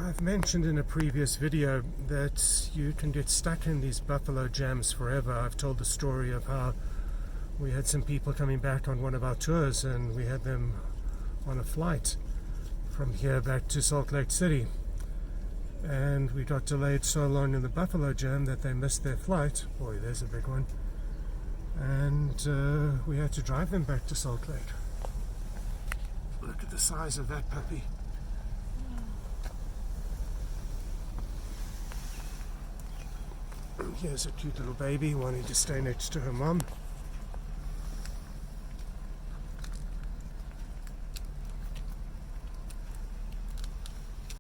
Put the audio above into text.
I've mentioned in a previous video that you can get stuck in these buffalo jams forever. I've told the story of how we had some people coming back on one of our tours and we had them on a flight from here back to Salt Lake City, and we got delayed so long in the buffalo jam that they missed their flight. Boy, there's a big one. And we had to drive them back to Salt Lake. Look at the size of that puppy. Here's a cute little baby wanting to stay next to her mom.